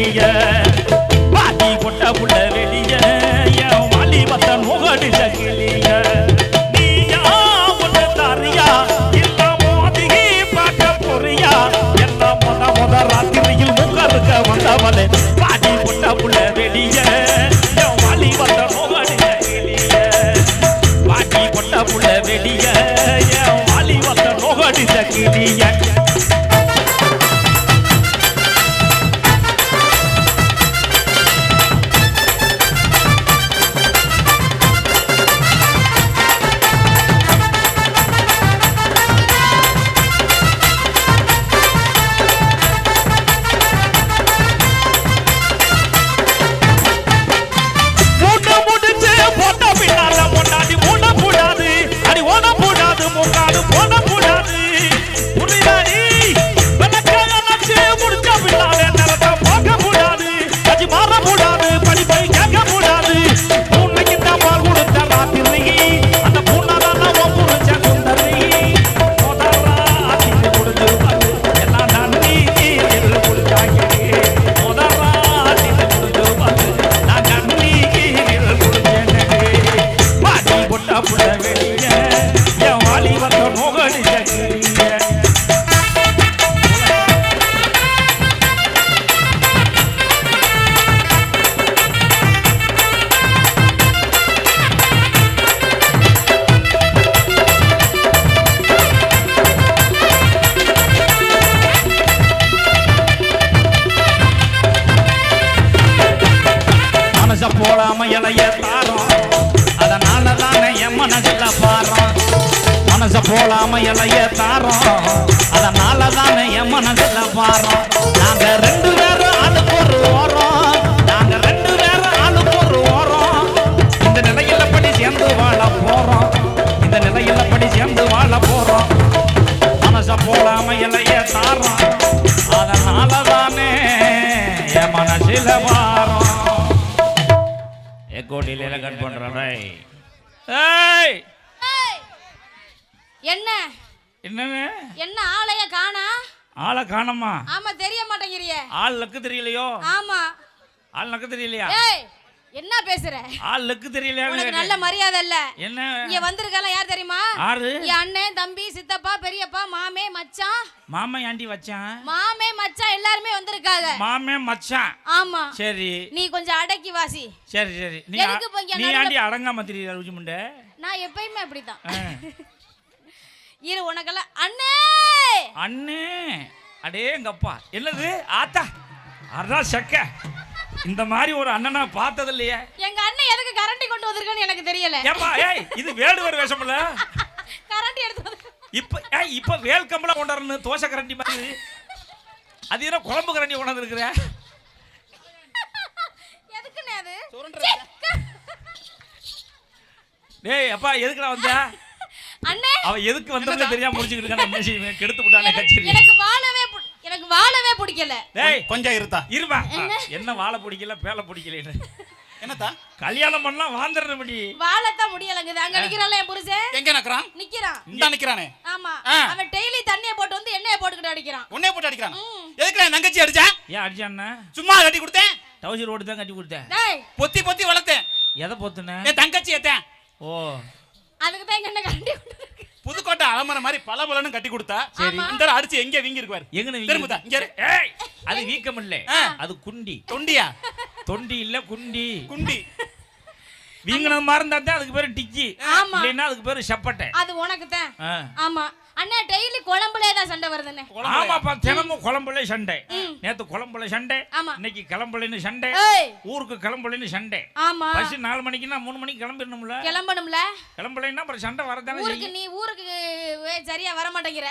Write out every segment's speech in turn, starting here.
வெளிய பாட்டி கொட்ட புள்ள வெளிய என் வாலி வந்த நோகடிச்ச கிளிய நீயா ஒன்று தாரியா இல்ல மோதிகி பார்க்க போறியா எல்லாம் முத ராத்திரியில் முகருக்க வந்தவளே பாட்டி கொட்ட புள்ள வெளிய என் வாலி வந்த நோகடிச்ச கிளிய பாட்டி கொட்ட புள்ள வெளிய என் வாலி வந்த நோகடிச்ச கிளிய போலாம இலைய தாரம் அதனால தானே என் மனசுல பாரம் மனச போலாம இலைய தாரம் அதனால தானே என் மனசுல பாரம் நாங்க ரெண்டு பேரும் ஆளுக்கு ஒரு ஓரம் நாங்க ரெண்டு பேரும் ஆளுக்கு ஒரு ஓரம் இந்த நிலையில படி சேர்ந்து வாழ போறோம் இந்த நிலையில படி சேர்ந்து வாழ போறோம் மனச போலாம இலைய தாரம் அதனால தானே என் மனசுல பாரம் கோடியில கட் பண்றானே ஏய் என்ன என்னங்க என்ன ஆளைய காணா ஆளை காணோமா ஆமா தெரிய மாட்டேங்கறியே ஆள் லக்கு தெரியலையோ ஆமா ஆள் லக்கு தெரியலையா ஏய் என்ன பேசுற ஆள் லக்கு தெரியலையா உனக்கு நல்ல மரியாதை இல்ல என்ன இங்க வந்திருக்கல யார் தெரியுமா யாரு என் அண்ணன் தம்பி சித்தப்பா பெரியப்பா மாமே மச்சான் மாமா ஆண்டி வச்சான் மாமே மச்சான் எல்லாரும் வந்திருக்காங்க மாமே மச்சான் ஆமா சரி நீ கொஞ்சம் அடக்கி வாசி சரி சரி நீ ஆண்டி அடங்காம தெரியல ருஜி முண்டை நான் எப்பயுமே அப்படிதான் இரு உனக்கெல்லாம் அண்ணே அண்ணே அடேங்கப்பா என்னது ஆத்தா அடா சக்க இந்த மாதிரி ஒரு அண்ணனா பார்த்தது இல்லையே எங்க அண்ணன் எதுக்கு கரண்டி கொண்டு வந்திருக்கான்னு எனக்கு தெரியல ஏப்பா ஏய் இது வேடுவர் வேஷம் இல்ல கரண்டி எடுத்து இப்ப வேல் கம்பள கொண்டாருன்னு தோசை கரண்டி மாதிரி அது என்ன குழம்பு கரண்டி கொண்டாந்து இருக்கிற எதுக்குனே அது டேய் அப்பா எதுக்குடா வந்த அண்ணே அவ எதுக்கு வந்ததே தெரியாம முடிச்சிட்டு இருக்கானே மனுஷன் கெடுத்து விட்டானே கச்சேரி எனக்கு வாழவே பிடிக்கல டேய் கொஞ்சம் இருப்பா என்ன வாழ பிடிக்கல பேல பிடிக்கல என்னதா கல்யாணம் பண்ணா வாந்தறன படி வாழத்தான் முடியலங்குது அங்க நிக்கறானே என் புருஷன் எங்க நிக்கறான் இந்த நிக்கறானே ஆமா அவன் டெய்லி தண்ணிய போட்டு வந்து எண்ணெய போட்டுக்கிட்டு அடிக்கிறான் உன்னைய போட்டு அடிக்கிறான் எதுக்கு நான் தங்கச்சி அடிச்சா ஏன் அடிச்சானே சும்மா கட்டி கொடுத்தேன் டவுசர் ஓடி தான் கட்டி கொடுத்தேன் டேய் பொத்தி பொத்தி வளர்த்தேன் எதை பொத்துனே என் தங்கச்சி ஏத்தேன் ஓ அதுக்கு தான் எங்க அண்ணன் கட்டி புதுக்கோட்டை அலமர மாதிரி பலபலன்னு கட்டி கொடுத்தா சரி இந்த அடிச்சு எங்க வீங்கி இருக்குவாரு எங்க திரும்புதா இங்க ஏய் அது வீக்கம் இல்ல அது குண்டி தொண்டியா தொண்டி இல்ல குண்டி குண்டி வீங்கன மாதிரி இருந்தா தான் அதுக்கு பேரு டிக்கி இல்லைன்னா அதுக்கு பேரு சப்பட்டை அது உனக்கு தான் ஆமா அண்ணா டெய்லி குழம்புலே தான் சண்டை வருதுனே ஆமாப்பா தினமும் குழம்புல சண்டை நேத்து குழம்புல சண்டை இன்னைக்கு கிளம்புலன்னு சண்டை ஊருக்கு கிளம்புலன்னு சண்டை ஆமா பஸ் 4 மணிக்குனா 3 மணிக்கு கிளம்பிடணும்ல கிளம்பலைன்னா அப்புறம் சண்டை வரதானே ஊருக்கு நீ ஊருக்கு சரியா வர மாட்டேங்கிற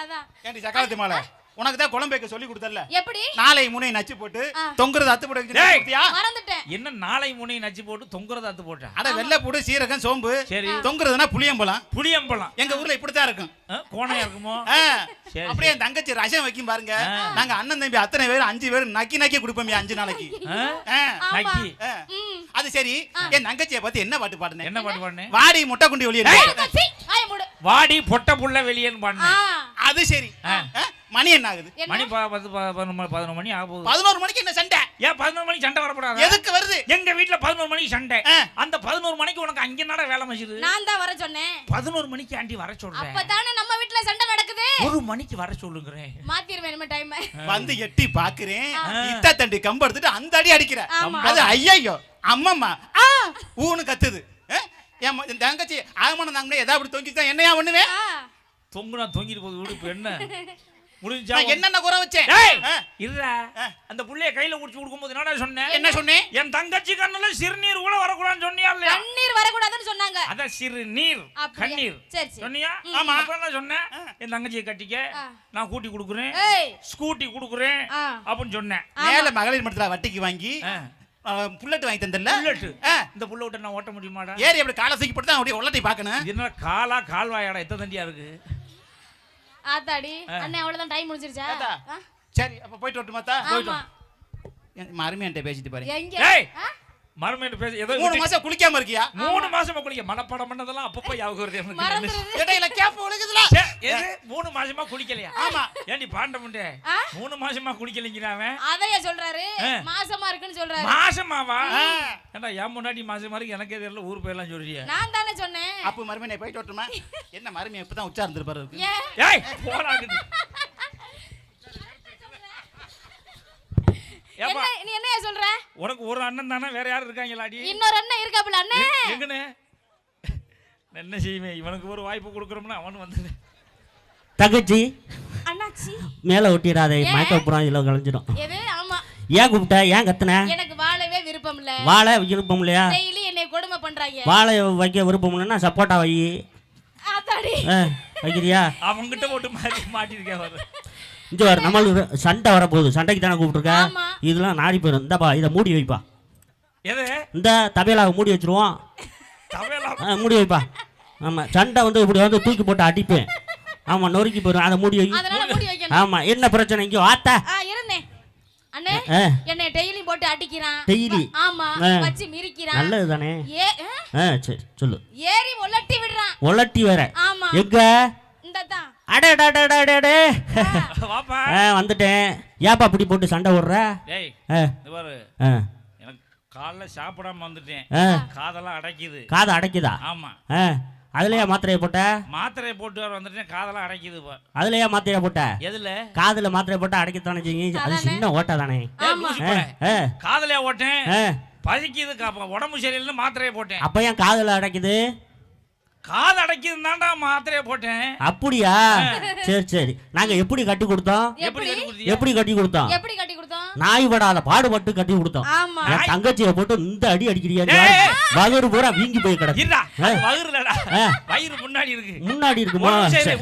அதான் ஏண்டி சக்காலத்தி மாலை உனக்கு தான் குழம்பு வைக்க சொல்லி கொடுத்தல்ல எப்படி நாளை முனை நச்சு போட்டு தொங்குறது அத்து போட்டு வச்சியா மறந்துட்டேன் என்ன நாளை முனை நச்சு போட்டு தொங்குறது அத்து போட்டா அட வெள்ளை பூடு சீரகம் சோம்பு சரி தொங்குறதுனா புளியம்பழம் எங்க ஊர்ல இப்படி தான் இருக்கும் கோணையா இருக்குமோ அப்படியே என் தங்கச்சி ரசம் வைக்கும் பாருங்க நாங்க அண்ணன் தம்பி அத்தனை பேர் 5 பேர் நக்கி கொடுப்போம் 5 நாளைக்கு நக்கி அது சரி என் தங்கச்சியை பத்தி என்ன பாட்டு பாடுனே என்ன பாட்டு பாடுனே வாடி முட்டை குண்டி வெளியே வாடி பொட்ட புள்ள வெளியேன்னு பாடுனே அது சரி மணி என்ன ஆகுது? மணி 11 மணி ஆக போகுது. 11 மணிக்கு என்ன சண்டை? ஏன் 11 மணிக்கு சண்டை வரக்கூடாது? எதுக்கு வருது? எங்க வீட்ல 11 மணிக்கு சண்டை. அந்த 11 மணிக்கு உனக்கு அங்க என்னடா வேலை மச்சிது? நான் தான் வர சொன்னேன். 11 மணிக்கு ஆண்டி வர சொல்றேன். அப்பதானே நம்ம வீட்ல சண்டை நடக்குது. 1 மணிக்கு வர சொல்லுங்கறேன். மாத்திருவேன் நம்ம டைம். வந்து எட்டி பாக்குறேன். இத்த தண்டி கம்ப எடுத்துட்டு அந்த அடி அடிக்கிற. ஆமா. அது ஐயையோ அம்மம்மா ஊன்னு கத்துது. என் தங்கச்சி ஆகமான நாங்களே ஏதாவது அப்படி தொங்கிதான் என்னையா பண்ணுவேன்? தொங்குனா தொங்கிட்டு போகுது உடுப்பு என்ன முடிஞ்சா நான் என்னென்ன குறை வச்சேன்? இல்ல அந்த புள்ளைய கையில குடிச்சு கொடுக்கும்போது என்னடா சொன்னேன்? என்ன சொன்னேன்? என் தங்கச்சி கண்ணுல சிறுநீர் கூட வரக்கூடாதுன்னு சொன்னியா இல்லையா? கண்ணீர் வரக்கூடாதுன்னு சொன்னாங்க. அத சிறுநீர் கண்ணீர் சொன்னியா? ஆமா. அப்புறம் என்ன சொன்னேன்? என் தங்கச்சியை கட்டிக்க நான் கூட்டி கொடுக்குறேன் ஏய் ஸ்கூட்டி கொடுக்குறேன் அப்படின்னு சொன்னேன். மேல மகளிர் மட்டத்துல வட்டிக்கு வாங்கி புல்லட் வாங்கி தந்தல்ல? புல்லட் இந்த புல்லட்ட நான் ஓட்ட முடியுமாடா? ஏறி அப்படி காலை தூக்கி போட்டு தான் அப்படியே உள்ளட்டை பார்க்கணும். இது என்ன காலா கால்வாயாடா எத்த தண்டியா இருக்கு? ஆத்தாடி அண்ணே அவ்வளவுதான் டைம் முடிஞ்சிருச்சா? சரி அப்ப போயிட்டு வரட்டுமா தா? ஆமா. மருமையன்ட்ட பேசிட்டு பாரு. எங்க? ஏய் மறுமையிட்டு பேசி ஏதோ 3 மாசம் குளிக்காம இருக்கியா? 3 மாசமா குளிக்க மனப்பாடம் பண்ணதெல்லாம் அப்பப்ப ஞாபகம் வருது எனக்கு. மறந்துருது. இடையில கேப் ஒழுகுதுல. எது 3 மாசமா குளிக்கலையா? ஆமா. ஏண்டி பாண்டமுண்டே 3 மாசமா குளிக்கலங்கறாவே? அதையே சொல்றாரு. மாசமா இருக்குன்னு சொல்றாரு. மாசமாவா? ஏண்டா ஏன் முன்னாடி மாசமா இருக்கு எனக்கே தெரியல ஊர் போயலாம் சொல்றியே. நான் தானே சொன்னேன். அப்ப மருமையை போயிட்டு வரட்டுமா? என்ன மருமையை இப்பதான் உச்சா இருந்திருப்பாரு. ஏய் போடாங்குது. என்ன நீ என்னைய சொல்ற? உனக்கு ஒரு அண்ணன் தானே வேற யாரும் இருக்காங்களாடி? இன்னொரு அண்ணன் இருக்காப்ல அண்ணே. எங்கனே? என்ன செய்வே இவனுக்கு ஒரு வாய்ப்பு கொடுக்கறோம்னா அவன் வந்து தங்கச்சி அண்ணாச்சி மேல ஒட்டிராதே மயக்க புறம் இதுல கலஞ்சிடும். எது? ஆமா. ஏன் கூப்பிட்ட? ஏன் கத்துன? எனக்கு வாழவே விருப்பம் இல்ல. வாழ விருப்பம் இல்லையா? டெய்லி என்னை கொடுமை பண்றாங்க. வாழ வைக்க விருப்பம் இல்லைன்னா சப்போட்டா வை. ஆத்தாடி வைக்கிறியா? அவங்கிட்ட போட்டு மாட்டிருக்கேன் வர. இங்க வர நம்மளுக்கு சண்டை வரப்போகுது. சண்டைக்கு தானே கூப்பிட்டுருக்க? ஆமா. இதெல்லாம் நாடி போயிடும். இந்தப்பா இதை மூடி வைப்பா. எது? இந்த தபையிலாவை மூடி வச்சிருவோம். தபையிலா மூடி வைப்பா. ஆமா சண்டை வந்து இப்படி வந்து தூக்கி போட்டு அடிப்பேன். ஆமா நொறுக்கி போயிடும். அதை மூடி வை. அதனால மூடி வைக்கணும். ஆமா என்ன பிரச்சனை இங்க ஆத்தா? இருந்தேன் அண்ணே என்னை டெய்லி போட்டு அடிக்கிறான். டெய்லி? ஆமா வச்சு மிரிக்கிறான். நல்லது தானே. சரி சொல்லு. ஏறி ஒலட்டி விடுறான். ஒலட்டி வேற? ஆமா. எங்க? இந்ததான். அடடடடடடே வாப்பா வந்துட்டேன். ஏப்பா அப்படி போட்டு சண்டை ஓடுற? டேய் இது பாரு எனக்கு காலைல சாப்பிடாம வந்துட்டேன். காதெல்லாம் அடைக்குது. காதை அடைக்குதா? ஆமா. அதுலயா மாத்திரையை போட்ட? மாத்திரையை போட்டு வர வந்துட்டேன். காதெல்லாம் அடைக்குது. அதுலயா மாத்திரையை போட்ட? எதுல? காதுல மாத்திரை போட்டா அடைக்கத்தானே செய்யுங்க. அது சின்ன ஓட்டை தானே. காதலையா ஓட்டேன் பசிக்குது உடம்பு சரியில்லைன்னு மாத்திரையை போட்டேன். அப்ப ஏன் காதுல அடைக்குது? காது அடைக்குது தான்டா மாத்திரையை போட்டேன். அப்படியா? சரி சரி. நாங்க எப்படி கட்டி கொடுத்தோம்? எப்படி கட்டி கொடுத்தோம்? எப்படி கட்டி கொடுத்தோம்? நாய் படாத பாடுபட்டு கட்டி கொடுத்தோம். ஆமா. என் தங்கச்சியை போட்டு இந்த அடி அடிக்கிறியா? வயிறு பூரா வீங்கி போய் கிடக்கு. வயிறுலடா வயிறு முன்னாடி இருக்கு. முன்னாடி இருக்குமா?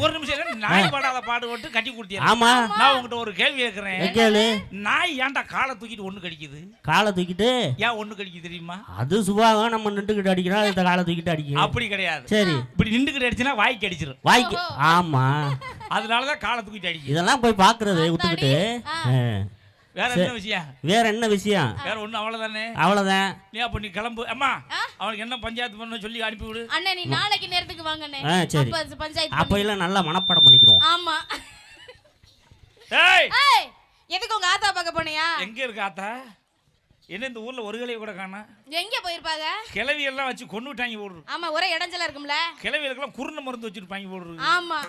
ஒரு நிமிஷம் நாய் படாத பாடுபட்டு கட்டி கொடுத்தியா? ஆமா. நான் உங்ககிட்ட ஒரு கேள்வி கேக்குறேன். கேளு. நாய் ஏன்டா காலை தூக்கிட்டு ஒண்ணு கடிக்குது? காலை தூக்கிட்டு ஏன் ஒண்ணு கடிக்குது தெரியுமா? அது சுபாவம். நம்ம நின்றுகிட்டு அடிக்கிறோம். இந்த காலை தூக்கிட்டு அடிக்கும். அப்படி கிடையாது. சரி இப்படி நின்றுகிட்டு அடிச்சுனா வாய்க்கு அடிச்சிரும். வாய்க்கு? ஆமா. அதனாலதான் காலை தூக்கிட்டு அடிக்கும். இதெல்லாம் போய் பாக்குறது விட்டுக்கிட்டு. வேற என்ன விஷயம்? வேற என்ன விஷயம்? வேற ஒண்ணு அவ்வளவுதானே. அவ்வளவுதான். நீ அப்ப நீ கிளம்பு. அம்மா அவனுக்கு என்ன பஞ்சாயத்து பண்ண சொல்லி அனுப்பி விடு. அண்ணே நீ நாளைக்கு நேரத்துக்கு வாங்க அண்ணே. சரி. அப்ப பஞ்சாயத்து அப்ப இல்ல நல்லா மனப்பாடம் பண்ணிக்கிறோம். ஆமா. ஏய் எதுக்கு உங்க ஆத்தா பார்க்க போனியா? எங்க இருக்கு ஆத்தா? என்ன இந்த ஊர்ல ஒரு கிளவி கூட காணோம். எங்க போயிருப்பாங்க? கிளவி எல்லாம் வச்சு கொன்னுட்டாங்க போடுறது. ஆமா ஒரே இடஞ்சலா இருக்கும்ல. கிளவிகளுக்கெல்லாம் குருண மருந்து வச்சிருப்பாங்க போடுறது. ஆமா.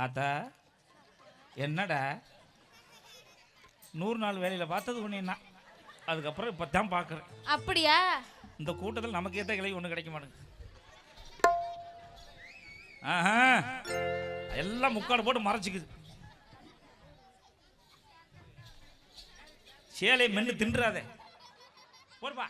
ஆத்தா என்னடா 100 நாள் வேலையில பார்த்தது ஒண்ணு அதுக்கப்புறம் இப்பதான் பாக்குறேன். அப்படியா? இந்த கூட்டத்தில் நமக்கு ஏத்த கிளவி ஒண்ணு கிடைக்க மாட்டேங்குது. எல்லாம் முக்காடு போட்டு மறைச்சிக்குது. சேலை மென்னு தின்றாதே போடுப்பா.